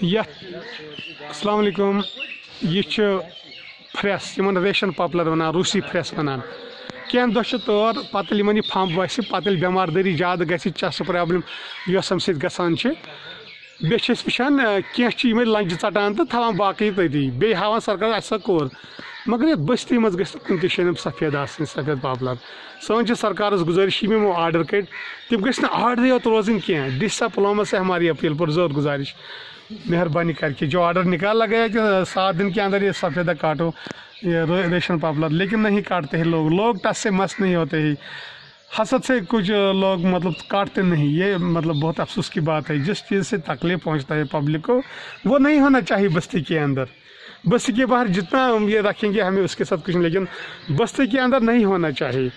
अस्सलाम वालेकुम यह फ्रेस इन रेशन पॉपुलर वन रूसी फ्रेस वन कह दह तौर पत फंब वस पत बेमारदारी ज़्यादा ग चेस्ट प्रॉब्लम गसान बे वचान कह लंज षटान तो थवान बाकी तती बे हावान सरकार असा कोर मगर ये बस्ती मज कुन त सफ़ेद सफ़ेद पॉपुलर सन सरकार गुजारिश यमो आर्डर कट तम गि आर्डर योत रोजन कह डिसप्लोमा से हमारी अपील पुरजोर गुजारिश मेहरबानी करके जो आर्डर निकाला गया कि 7 दिन के अंदर ये सफ़ेदा काटो ये रेशन पॉपुलर, लेकिन नहीं काटते हैं लोग टस से मस नहीं होते ही, हसद से कुछ लोग मतलब काटते नहीं। ये मतलब बहुत अफसोस की बात है। जिस चीज़ से तकलीफ पहुंचता है पब्लिक को वो नहीं होना चाहिए बस्ती के अंदर। बस्ती के बाहर जितना हम ये रखेंगे हमें उसके साथ कुछ, लेकिन बस्ती के अंदर नहीं होना चाहिए।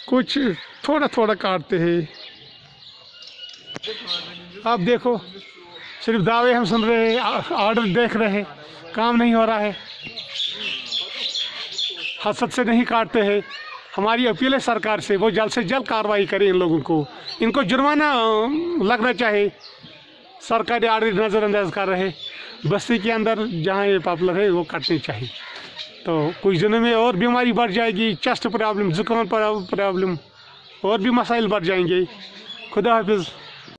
कुछ थोड़ा थोड़ा काटते हैं। आप देखो सिर्फ दावे हम सुन रहे हैं, आर्डर देख रहे हैं, काम नहीं हो रहा है, हसद से नहीं काटते हैं। हमारी अपील है सरकार से वो जल्द से जल्द कार्रवाई करें इन लोगों को, इनको जुर्माना लगना चाहिए। सरकारी आर्डर नज़रअंदाज कर रहे, बस्ती के अंदर जहाँ ये पॉपुलर है वो काटनी चाहिए। तो कुछ दिनों में और बीमारी बढ़ जाएगी, चेस्ट प्रॉब्लम, जुकाम प्रॉब्लम और भी मसाइल बढ़ जाएंगे। खुदा हाफिज़।